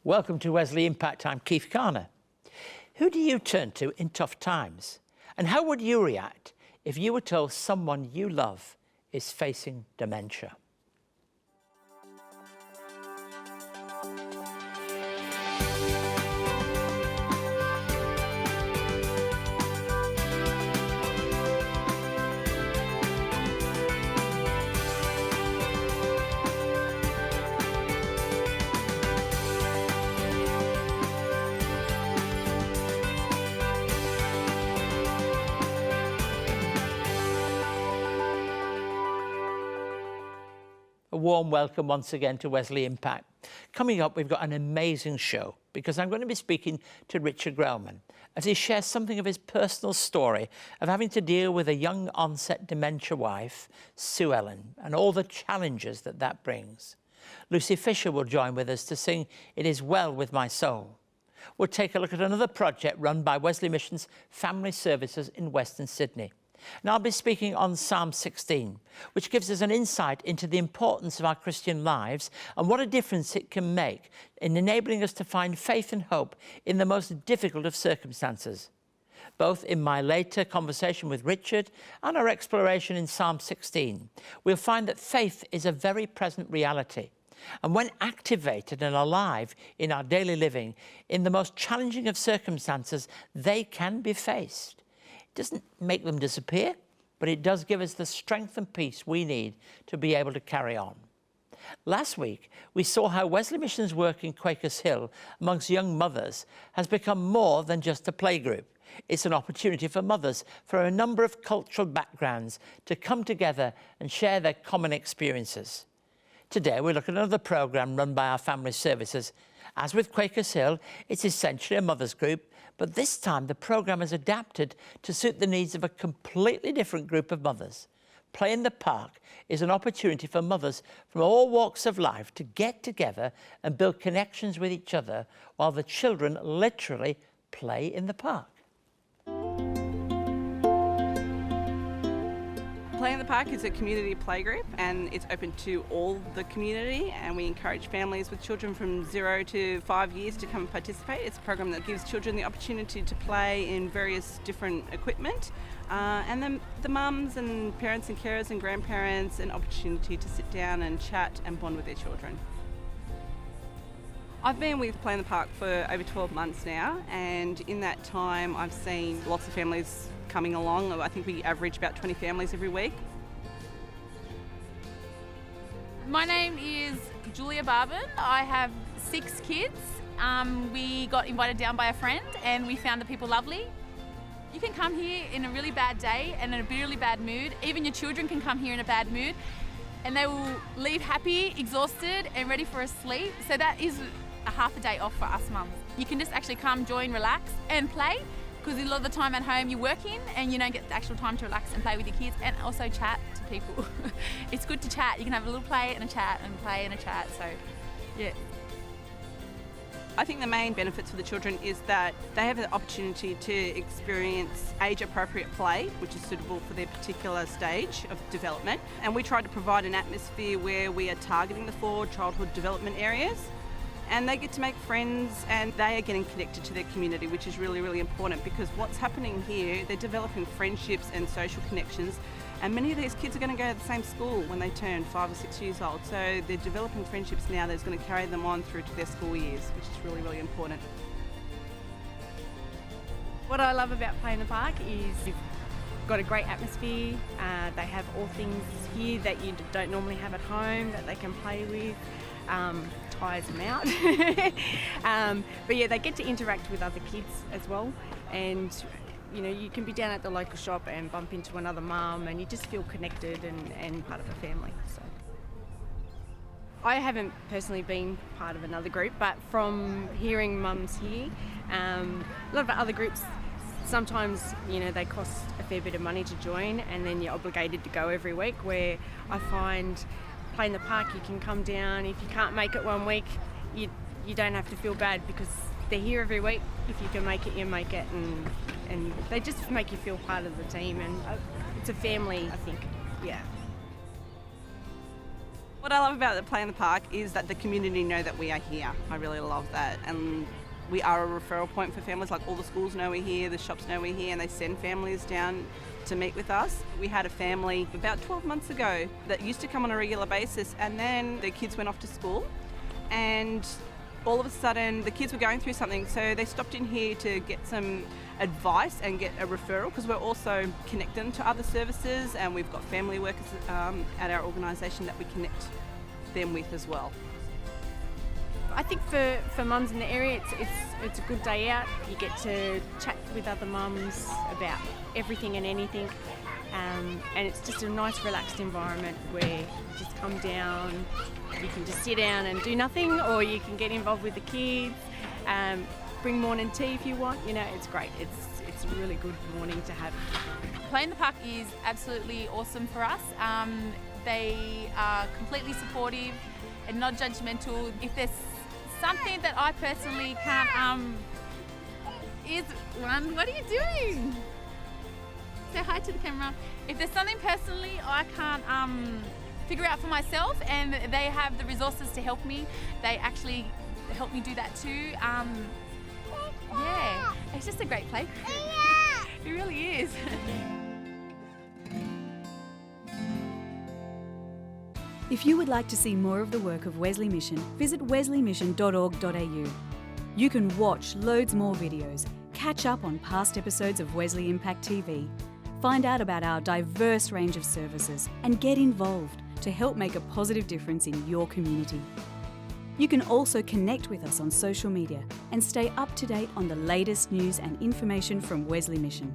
Welcome to Wesley Impact. I'm Keith Garner. Who do you turn to in tough times? And how would you react if you were told someone you love is facing dementia? A warm welcome once again to Wesley Impact. Coming up, we've got an amazing show because I'm going to be speaking to Richard Grellman as he shares something of his personal story of having to deal with a young onset dementia wife, Sue Ellen, and all the challenges that brings. Lucy Fisher will join with us to sing It Is Well With My Soul. We'll take a look at another project run by Wesley Mission's Family Services in Western Sydney. And I'll be speaking on Psalm 16, which gives us an insight into the importance of our Christian lives and what a difference it can make in enabling us to find faith and hope in the most difficult of circumstances. Both in my later conversation with Richard and our exploration in Psalm 16, we'll find that faith is a very present reality. And when activated and alive in our daily living, in the most challenging of circumstances, they can be faced. It doesn't make them disappear, but it does give us the strength and peace we need to be able to carry on. Last week, we saw how Wesley Mission's work in Quakers Hill amongst young mothers has become more than just a playgroup. It's an opportunity for mothers from a number of cultural backgrounds to come together and share their common experiences. Today, we look at another programme run by our Family Services. As with Quakers Hill, it's essentially a mothers group, but this time the programme is adapted to suit the needs of a completely different group of mothers. Play in the Park is an opportunity for mothers from all walks of life to get together and build connections with each other while the children literally play in the park. Play in the Park is a community playgroup and it's open to all the community, and we encourage families with children from 0 to 5 years to come and participate. It's a program that gives children the opportunity to play in various different equipment, and then the mums and parents and carers and grandparents an opportunity to sit down and chat and bond with their children. I've been with Play in the Park for over 12 months now, and in that time I've seen lots of families coming along. I think we average about 20 families every week. My name is Julia Barban. I have 6 kids. We got invited down by a friend and we found the people lovely. You can come here in a really bad day and in a really bad mood. Even your children can come here in a bad mood and they will leave happy, exhausted and ready for a sleep. So that is a half a day off for us mums. You can just actually come, join, relax and play, because a lot of the time at home you're working and you don't get the actual time to relax and play with your kids and also chat to people. It's good to chat. You can have a little play and a chat and play and a chat, so yeah. I think the main benefits for the children is that they have the opportunity to experience age-appropriate play, which is suitable for their particular stage of development. And we try to provide an atmosphere where we are targeting the 4 childhood development areas. And they get to make friends and they are getting connected to their community, which is really, really important, because what's happening here, they're developing friendships and social connections. And many of these kids are going to go to the same school when they turn 5 or 6 years old. So they're developing friendships now that's going to carry them on through to their school years, which is really, really important. What I love about Play in the Park is you've got a great atmosphere. They have all things here that you don't normally have at home that they can play with. Tires them out. But yeah, they get to interact with other kids as well, and you know, you can be down at the local shop and bump into another mum and you just feel connected and part of a family. So I haven't personally been part of another group, but from hearing mums here, a lot of other groups, sometimes, you know, they cost a fair bit of money to join and then you're obligated to go every week, where I find Play in the Park, you can come down. If you can't make it one week, you don't have to feel bad because they're here every week. If you can make it, you make it, and they just make you feel part of the team, and it's a family, I think, yeah. What I love about the Play in the Park is that the community know that we are here. I really love that. And we are a referral point for families. Like, all the schools know we're here, the shops know we're here, and they send families down to meet with us. We had a family about 12 months ago that used to come on a regular basis, and then their kids went off to school, and all of a sudden the kids were going through something, so they stopped in here to get some advice and get a referral, because we're also connecting to other services, and we've got family workers at our organisation that we connect them with as well. I think for mums in the area, it's a good day out. You get to chat with other mums about everything and anything, and it's just a nice relaxed environment where you just come down, you can just sit down and do nothing, or you can get involved with the kids, bring morning tea if you want. You know, it's great. It's a really good morning to have. Play in the Park is absolutely awesome for us. They are completely supportive and not judgmental. If there's something that I personally can't, what are you doing? Say hi to the camera. If there's something personally I can't figure out for myself, and they have the resources to help me, they actually help me do that too. Yeah, it's just a great play. It really is. If you would like to see more of the work of Wesley Mission, visit wesleymission.org.au. You can watch loads more videos, catch up on past episodes of Wesley Impact TV, find out about our diverse range of services, and get involved to help make a positive difference in your community. You can also connect with us on social media and stay up to date on the latest news and information from Wesley Mission.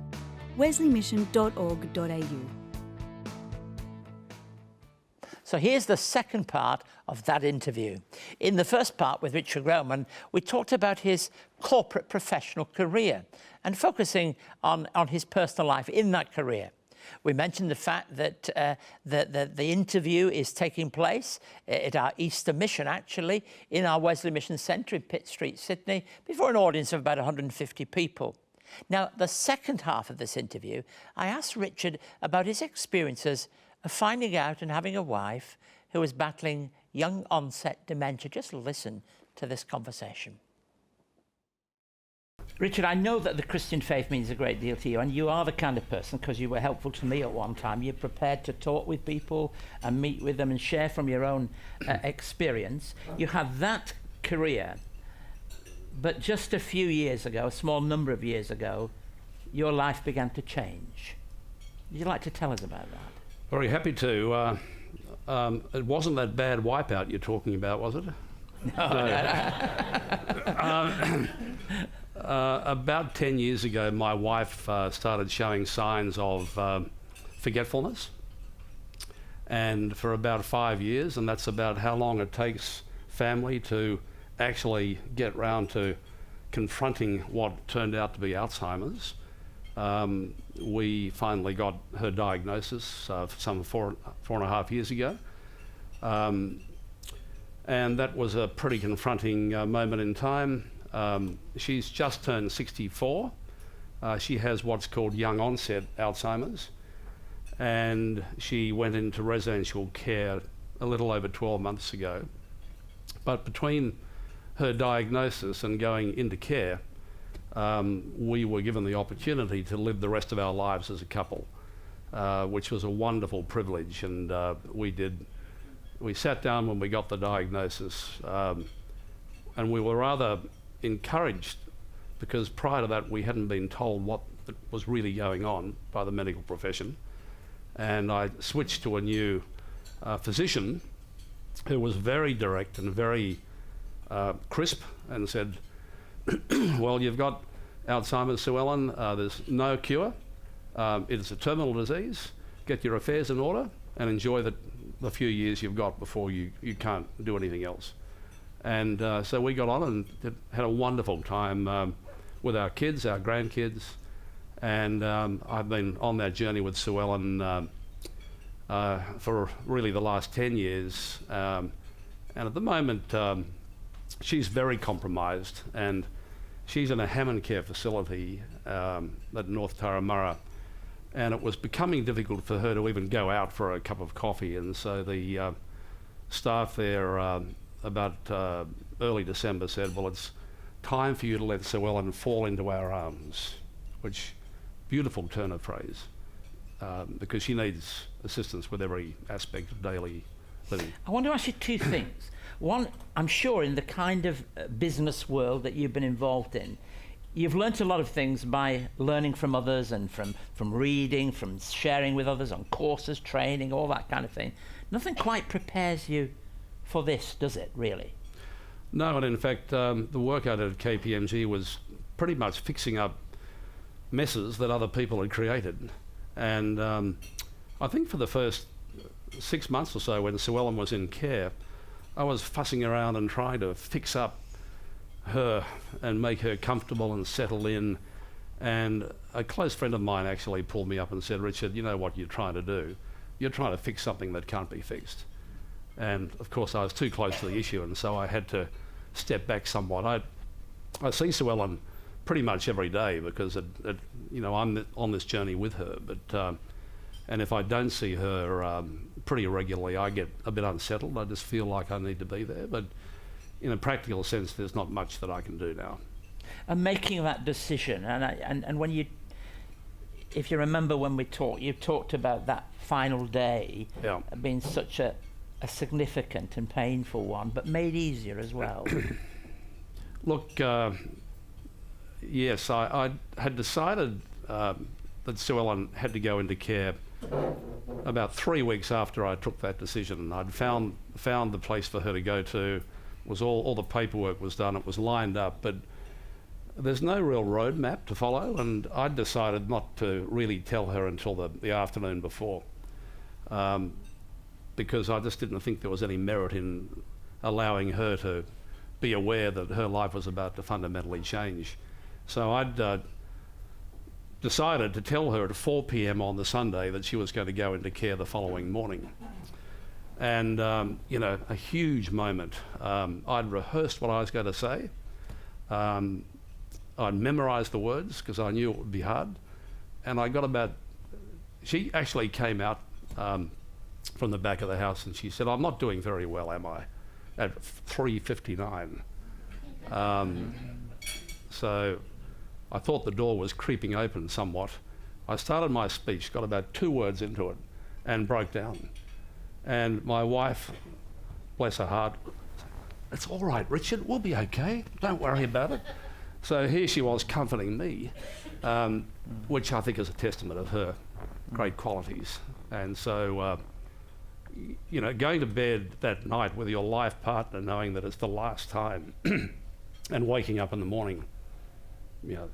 wesleymission.org.au. So here's the second part of that interview. In the first part with Richard Grellman, we talked about his corporate professional career and focusing on his personal life in that career. We mentioned the fact that the interview is taking place at our Easter mission, actually, in our Wesley Mission Centre in Pitt Street, Sydney, before an audience of about 150 people. Now, the second half of this interview, I asked Richard about his experiences of finding out and having a wife who was battling young onset dementia. Just listen to this conversation. Richard, I know that the Christian faith means a great deal to you, and you are the kind of person, because you were helpful to me at one time, you're prepared to talk with people and meet with them and share from your own experience. You have that career, but just a few years ago, a small number of years ago, your life began to change. Would you like to tell us about that? Very happy to. It wasn't that bad wipeout you're talking about, was it? No. About 10 years ago, my wife started showing signs of forgetfulness. And for about 5 years, and that's about how long it takes family to actually get round to confronting what turned out to be Alzheimer's. We finally got her diagnosis some four and a half years ago. And that was a pretty confronting moment in time. She's just turned 64. She has what's called young onset Alzheimer's, and she went into residential care a little over 12 months ago. But between her diagnosis and going into care, we were given the opportunity to live the rest of our lives as a couple, which was a wonderful privilege. And we sat down when we got the diagnosis, and we were rather encouraged, because prior to that we hadn't been told what was really going on by the medical profession. And I switched to a new physician who was very direct and very crisp, and said, well, you've got Alzheimer's, Sue Ellen, there's no cure, it's a terminal disease, get your affairs in order and enjoy the few years you've got before you can't do anything else. And so we got on and had a wonderful time with our kids, our grandkids, and I've been on that journey with Sue Ellen for really the last 10 years. And at the moment, she's very compromised, and she's in a Hammond care facility at North Turramurra, and it was becoming difficult for her to even go out for a cup of coffee. And so staff there about early December said, well, it's time for you to let Sue Ellen fall into our arms, which, beautiful turn of phrase, because she needs assistance with every aspect of daily living. I want to ask you two things. One, I'm sure in the kind of business world that you've been involved in, you've learnt a lot of things by learning from others and from reading, from sharing with others on courses, training, all that kind of thing. Nothing quite prepares you for this, does it, really? No, and in fact, the work I did at KPMG was pretty much fixing up messes that other people had created. And I think for the first 6 months or so when Sue Ellen was in care, I was fussing around and trying to fix up her and make her comfortable and settle in. And a close friend of mine actually pulled me up and said, Richard, you know what you're trying to do? You're trying to fix something that can't be fixed. And of course I was too close to the issue, and so I had to step back somewhat. I see Sue Ellen pretty much every day because you know, I'm on this journey with her, but and if I don't see her pretty regularly, I get a bit unsettled. I just feel like I need to be there, but in a practical sense, there's not much that I can do now. And making that decision, and when you, if you remember when we talked, you talked about that final day being such a significant and painful one, but made easier as well. Look, yes, I had decided that Sue Ellen had to go into care about 3 weeks after I took that decision. I'd found the place for her to go to. Was all the paperwork was done. It was lined up, but there's no real roadmap to follow, and I'd decided not to really tell her until the afternoon before, because I just didn't think there was any merit in allowing her to be aware that her life was about to fundamentally change. So I'd decided to tell her at 4 p.m. on the Sunday that she was going to go into care the following morning. And, you know, a huge moment. I'd rehearsed what I was going to say. I'd memorised the words because I knew it would be hard. And I got about... She actually came out from the back of the house and she said, I'm not doing very well, am I? At 3:59. So I thought the door was creeping open somewhat. I started my speech, got about 2 words into it, and broke down. And my wife, bless her heart, it's all right, Richard, we'll be okay. Don't worry about it. So here she was comforting me, which I think is a testament of her great qualities. And so, you know, going to bed that night with your life partner knowing that it's the last time and waking up in the morning, you know,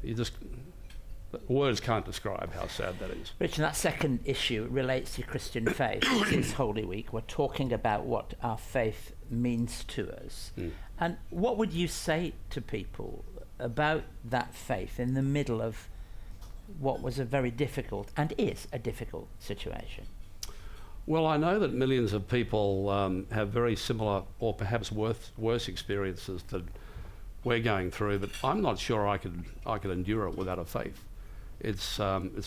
words can't describe how sad that is. Richard, that second issue relates to Christian faith. It's Holy Week. We're talking about what our faith means to us. And what would you say to people about that faith in the middle of what was a very difficult, and is a difficult, situation? Well, I know that millions of people have very similar or perhaps worse experiences that we're going through, but I'm not sure I could endure it without a faith. It's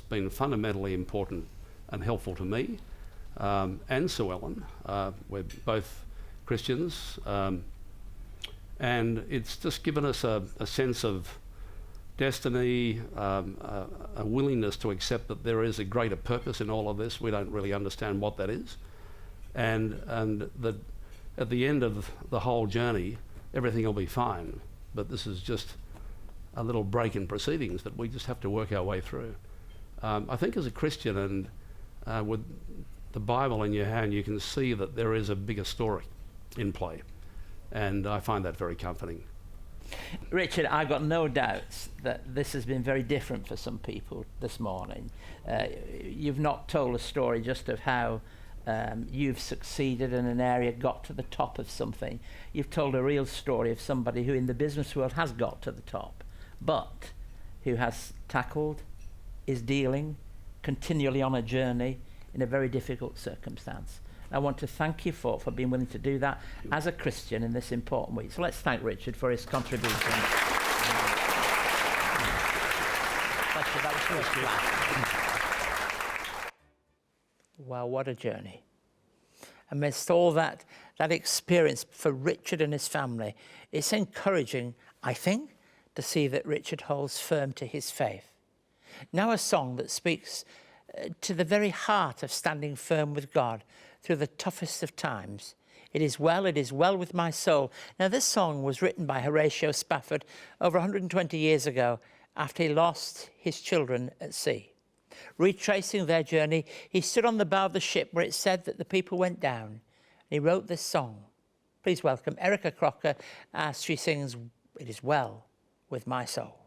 been fundamentally important and helpful to me and Sue Ellen. We're both Christians, and it's just given us a sense of destiny, a willingness to accept that there is a greater purpose in all of this. We don't really understand what that is, and that at the end of the whole journey, everything will be fine. But this is just a little break in proceedings that we just have to work our way through. I think as a Christian and with the Bible in your hand, you can see that there is a bigger story in play, and I find that very comforting. Richard, I've got no doubts that this has been very different for some people this morning. You've not told a story just of how you've succeeded in an area, got to the top of something. You've told a real story of somebody who in the business world has got to the top, but who has tackled, is dealing, continually on a journey in a very difficult circumstance. I want to thank you for being willing to do that as a Christian in this important week. So let's thank Richard for his contribution. Wow, what a journey. amidst all that experience for Richard and his family, it's encouraging, I think, to see that Richard holds firm to his faith. Now a song that speaks to the very heart of standing firm with God through the toughest of times. It is well with my soul. Now this song was written by Horatio Spafford over 120 years ago after he lost his children at sea. Retracing their journey, he stood on the bow of the ship where it said that the people went down, and he wrote this song. Please welcome Erica Crocker as she sings It Is Well With My Soul.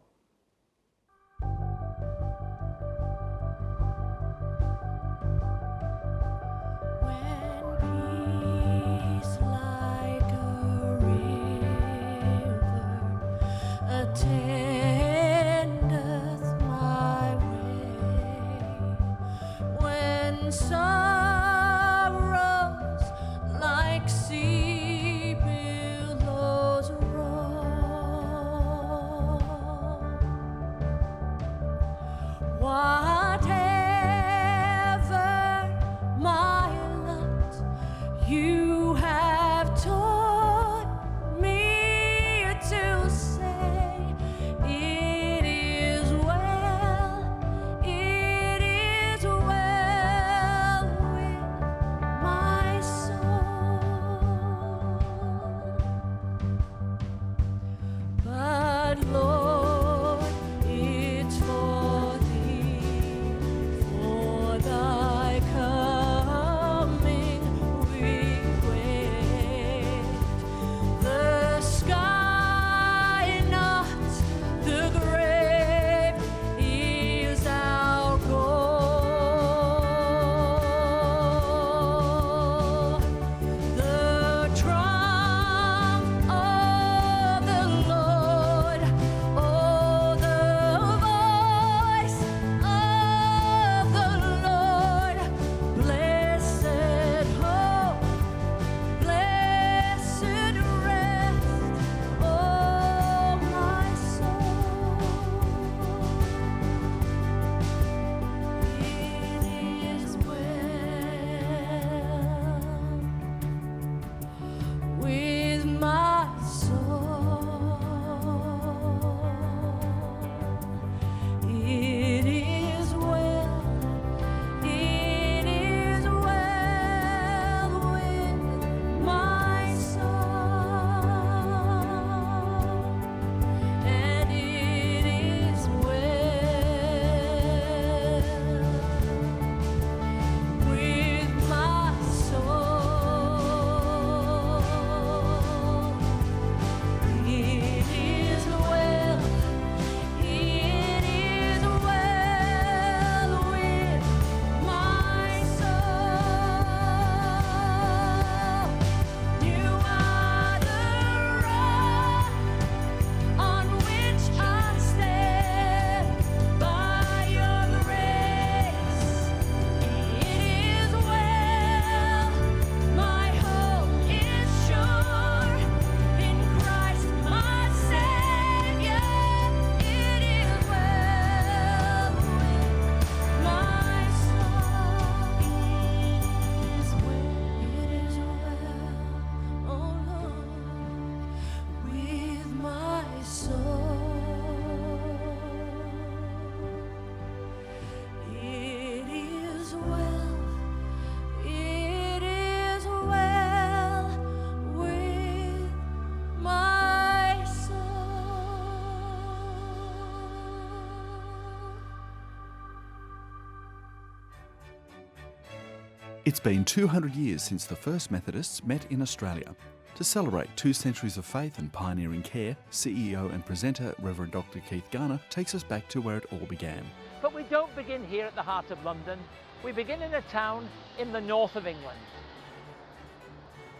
It's been 200 years since the first Methodists met in Australia. To celebrate 2 centuries of faith and pioneering care, CEO and presenter Rev Dr. Keith Garner takes us back to where it all began. But we don't begin here at the heart of London. We begin in a town in the north of England.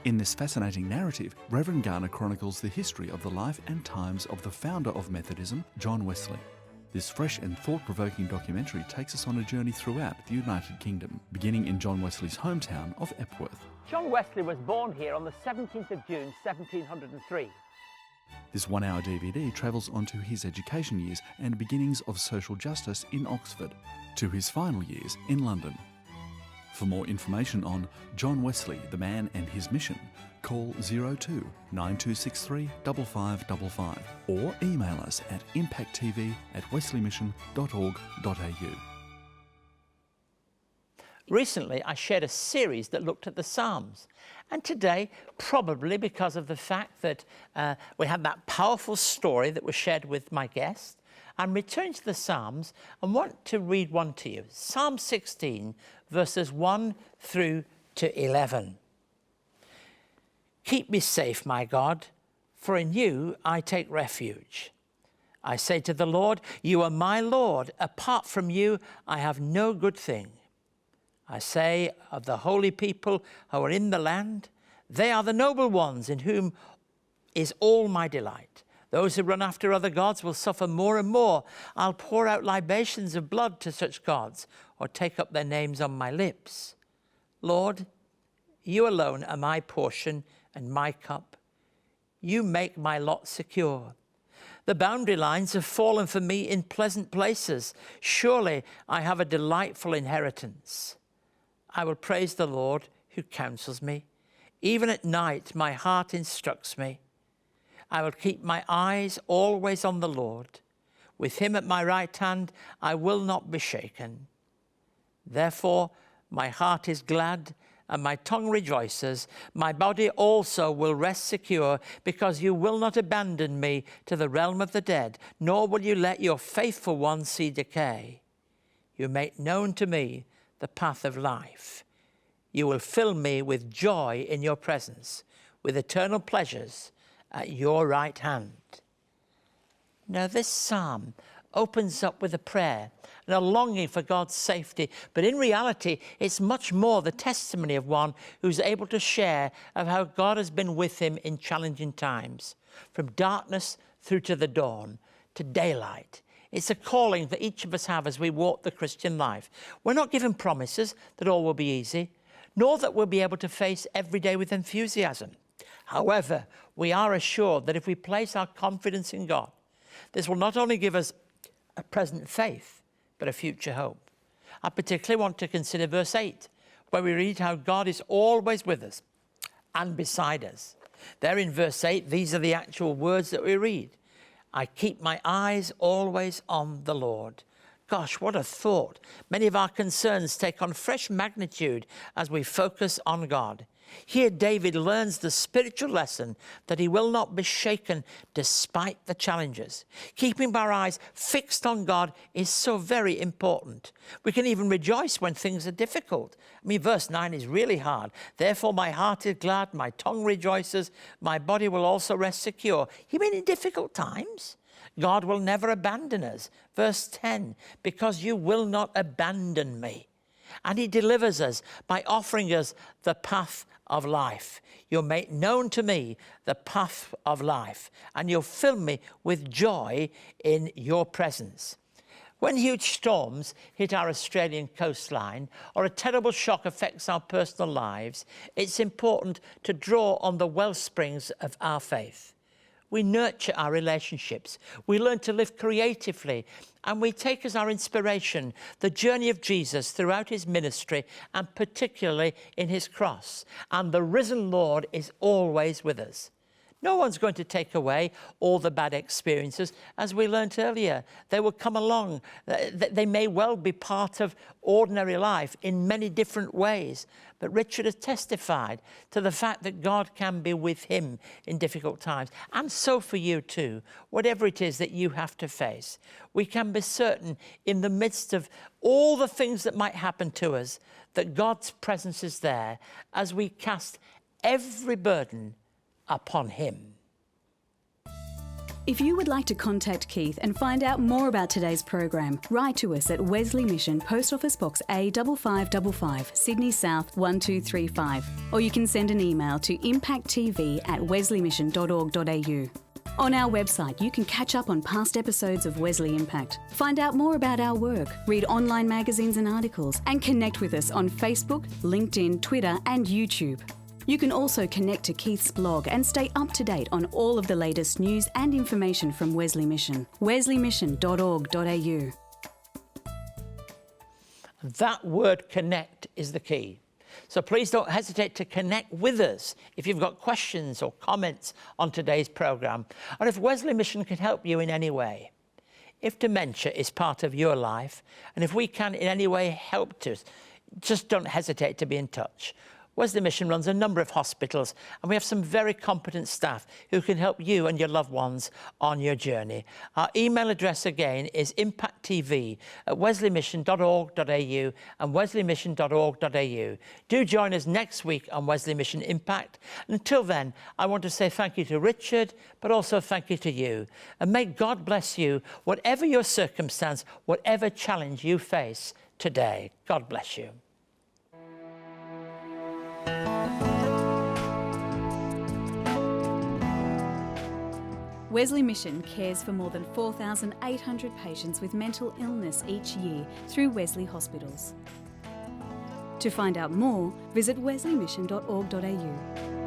In this fascinating narrative, Rev Garner chronicles the history of the life and times of the founder of Methodism, John Wesley. This fresh and thought-provoking documentary takes us on a journey throughout the United Kingdom, beginning in John Wesley's hometown of Epworth. John Wesley was born here on the 17th of June, 1703. This 1-hour DVD travels onto his education years and beginnings of social justice in Oxford, to his final years in London. For more information on John Wesley, the man and his mission, call 02 9263 5555 or email us at impacttv@wesleymission.org.au. Recently, I shared a series that looked at the Psalms. And today, probably because of the fact that we had that powerful story that was shared with my guest, I'm returning to the Psalms and want to read one to you. Psalm 16, verses 1 through to 11. Keep me safe, my God, for in you I take refuge. I say to the Lord, you are my Lord. Apart from you, I have no good thing. I say of the holy people who are in the land, they are the noble ones in whom is all my delight. Those who run after other gods will suffer more and more. I'll pour out libations of blood to such gods, or take up their names on my lips. Lord, you alone are my portion and my cup. You make my lot secure. The boundary lines have fallen for me in pleasant places. Surely I have a delightful inheritance. I will praise the Lord who counsels me. Even at night, my heart instructs me. I will keep my eyes always on the Lord. With him at my right hand, I will not be shaken. Therefore, my heart is glad and my tongue rejoices. My body also will rest secure, because you will not abandon me to the realm of the dead, nor will you let your faithful one see decay. You make known to me the path of life. You will fill me with joy in your presence, with eternal pleasures at your right hand. Now this psalm opens up with a prayer and a longing for God's safety, but in reality it's much more the testimony of one who's able to share of how God has been with him in challenging times, from darkness through to the dawn, to daylight. It's a calling that each of us have as we walk the Christian life. We're not given promises that all will be easy, nor that we'll be able to face every day with enthusiasm. However, we are assured that if we place our confidence in God, this will not only give us a present faith, but a future hope. I particularly want to consider verse 8, where we read how God is always with us and beside us. There in verse 8, these are the actual words that we read. I keep my eyes always on the Lord. Gosh, what a thought. Many of our concerns take on fresh magnitude as we focus on God. Here David learns the spiritual lesson that he will not be shaken despite the challenges. Keeping our eyes fixed on God is so very important. We can even rejoice when things are difficult. I mean, verse 9 is really hard. Therefore my heart is glad, my tongue rejoices, my body will also rest secure. You mean in difficult times? God will never abandon us. Verse 10, because you will not abandon me. And he delivers us by offering us the path of life. You'll make known to me the path of life, and you'll fill me with joy in your presence. When huge storms hit our Australian coastline, or a terrible shock affects our personal lives, it's important to draw on the well springs of our faith. We nurture our relationships. We learn to live creatively, and we take as our inspiration the journey of Jesus throughout his ministry, and particularly in his cross. And the risen Lord is always with us. No one's going to take away all the bad experiences. As we learned earlier, they will come along. They may well be part of ordinary life in many different ways. But Richard has testified to the fact that God can be with him in difficult times. And so for you too, whatever it is that you have to face, we can be certain in the midst of all the things that might happen to us, that God's presence is there as we cast every burden upon him. If you would like to contact Keith and find out more about today's program, write to us at Wesley Mission, Post Office Box A5555, Sydney South 1235, or you can send an email to impacttv@wesleymission.org.au. On our website, you can catch up on past episodes of Wesley Impact, find out more about our work, read online magazines and articles, and connect with us on Facebook, LinkedIn, Twitter, and YouTube. You can also connect to Keith's blog and stay up to date on all of the latest news and information from Wesley Mission. wesleymission.org.au. And that word connect is the key. So please don't hesitate to connect with us if you've got questions or comments on today's programme, or if Wesley Mission can help you in any way. If dementia is part of your life, and if we can in any way help to, just don't hesitate to be in touch. Wesley Mission runs a number of hospitals, and we have some very competent staff who can help you and your loved ones on your journey. Our email address again is impacttv@wesleymission.org.au and wesleymission.org.au. Do join us next week on Wesley Mission Impact. Until then, I want to say thank you to Richard, but also thank you to you. And may God bless you, whatever your circumstance, whatever challenge you face today. God bless you. Wesley Mission cares for more than 4,800 patients with mental illness each year through Wesley hospitals. To find out more, visit wesleymission.org.au.